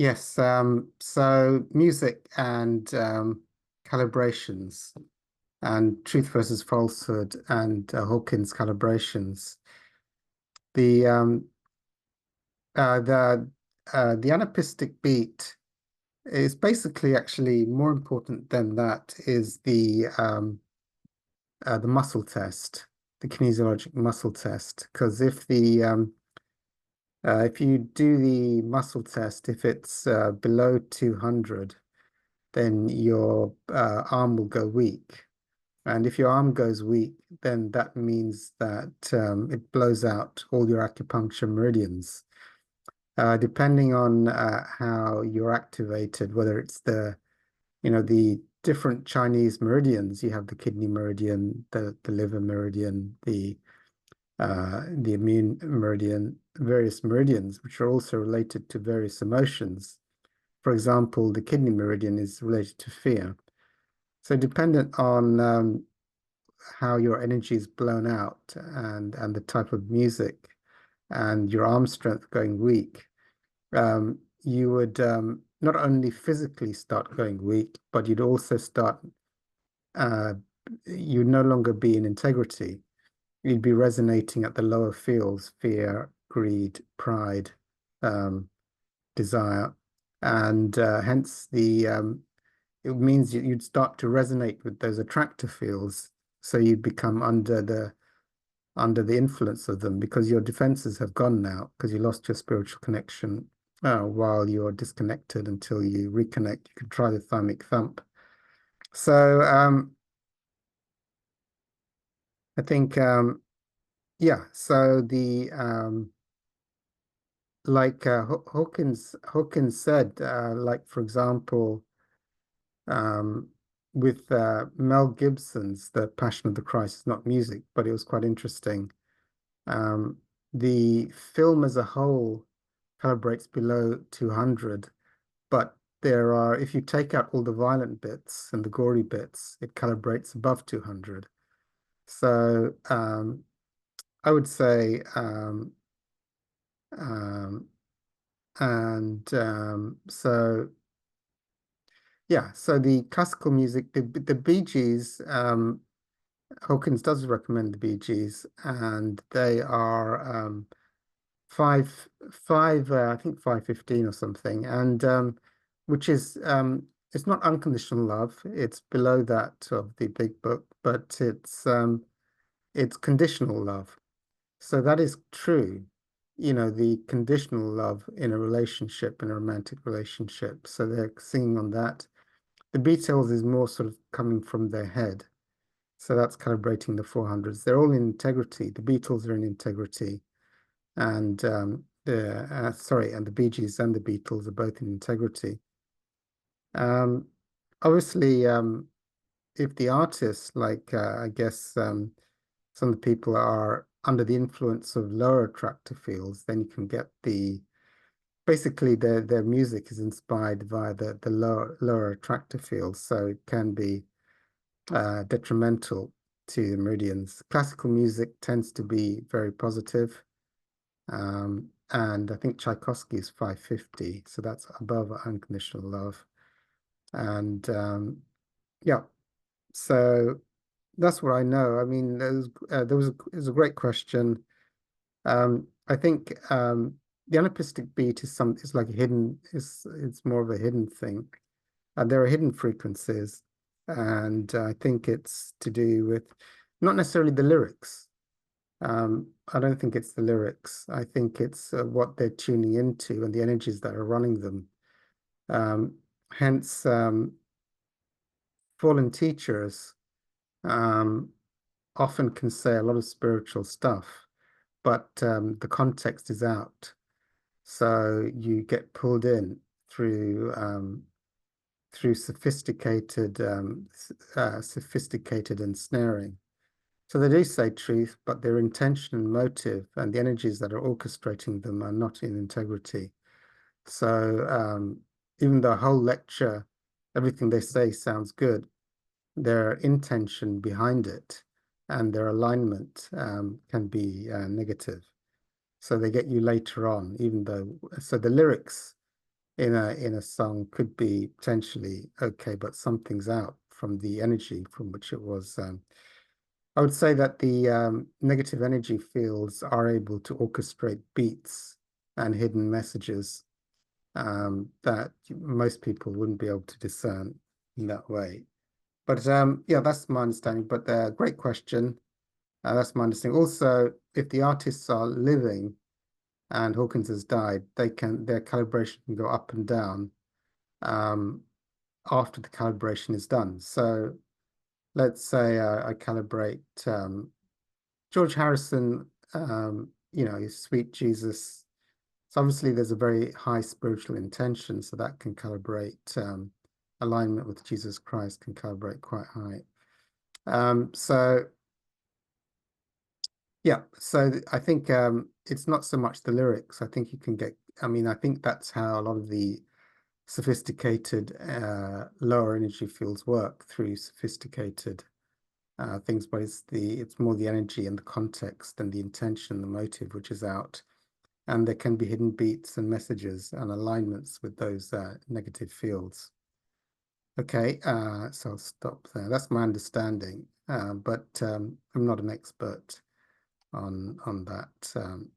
Yes, so music and calibrations and truth versus falsehood and Hawkins calibrations. The uh, the the anapistic beat is basically actually more important than that is the muscle test, the kinesiologic muscle test. Because if you do the muscle test, if it's below 200, then your arm will go weak. And if your arm goes weak, then that means that it blows out all your acupuncture meridians. Depending on how you're activated, whether it's the different Chinese meridians, you have the kidney meridian, the liver meridian, the immune meridian, various meridians, which are also related to various emotions. For example, the kidney meridian is related to fear. So dependent on how your energy is blown out and the type of music and your arm strength going weak, you would not only physically start going weak, but you'd also start uh, you'd no longer be in integrity. You'd be resonating at the lower fields, fear, greed, pride, um, desire, and hence the it means you'd start to resonate with those attractor fields. So you'd become under the influence of them because your defenses have gone now because you lost your spiritual connection while you're disconnected until you reconnect. You could try the thymic thump. So I think yeah. So the like Hawkins said, like for example, um, with Mel Gibson's The Passion of the Christ is not music, but it was quite interesting. Um, the film as a whole calibrates below 200, but if you take out all the violent bits and the gory bits, it calibrates above 200. So I would say, um, and yeah, so the classical music, the Bee Gees, Hawkins does recommend the Bee Gees, and they are I think 515 or something, and which is it's not unconditional love. It's below that of the Big Book, but it's conditional love. So that is true. The conditional love in a relationship, in a romantic relationship. So they're singing on that. The Beatles is more sort of coming from their head. So that's calibrating the 400s. They're all in integrity. The Beatles are in integrity. And and the Bee Gees and the Beatles are both in integrity. Um, Obviously, if the artists, like I guess some of the people are under the influence of lower attractor fields, then you can get basically their music is inspired via the lower attractor fields, so it can be detrimental to the meridians. Classical music tends to be very positive. And I think Tchaikovsky is 550, so that's above unconditional love. And yeah, so that's what I know. I mean, it was a great question. I think the anapistic beat is like a hidden it's more of a hidden thing. And there are hidden frequencies, and I think it's to do with not necessarily the lyrics. I don't think it's the lyrics. I think it's what they're tuning into and the energies that are running them. Um, Hence, fallen teachers um, often can say a lot of spiritual stuff, but the context is out. So you get pulled in through sophisticated ensnaring. So they do say truth, but their intention and motive and the energies that are orchestrating them are not in integrity. So even though a whole lecture, everything they say sounds good, their intention behind it and their alignment can be negative. So they get you later on, even though, so the lyrics in a song could be potentially okay, but something's out from the energy from which it was. I would say that the negative energy fields are able to orchestrate beats and hidden messages that most people wouldn't be able to discern in that way. But yeah, that's my understanding. But great question. That's my understanding. Also, if the artists are living and Hawkins has died, their calibration can go up and down um, after the calibration is done. So let's say I calibrate George Harrison, his Sweet Jesus. So obviously there's a very high spiritual intention, so that can calibrate alignment with Jesus Christ can calibrate quite high. So yeah, so I think it's not so much the lyrics. I think you can get, I mean, I think that's how a lot of the sophisticated lower energy fields work through sophisticated things, but it's more the energy and the context and the intention, the motive, which is out. And there can be hidden beats and messages and alignments with those negative fields. Okay, so I'll stop there. That's my understanding, but I'm not an expert on that.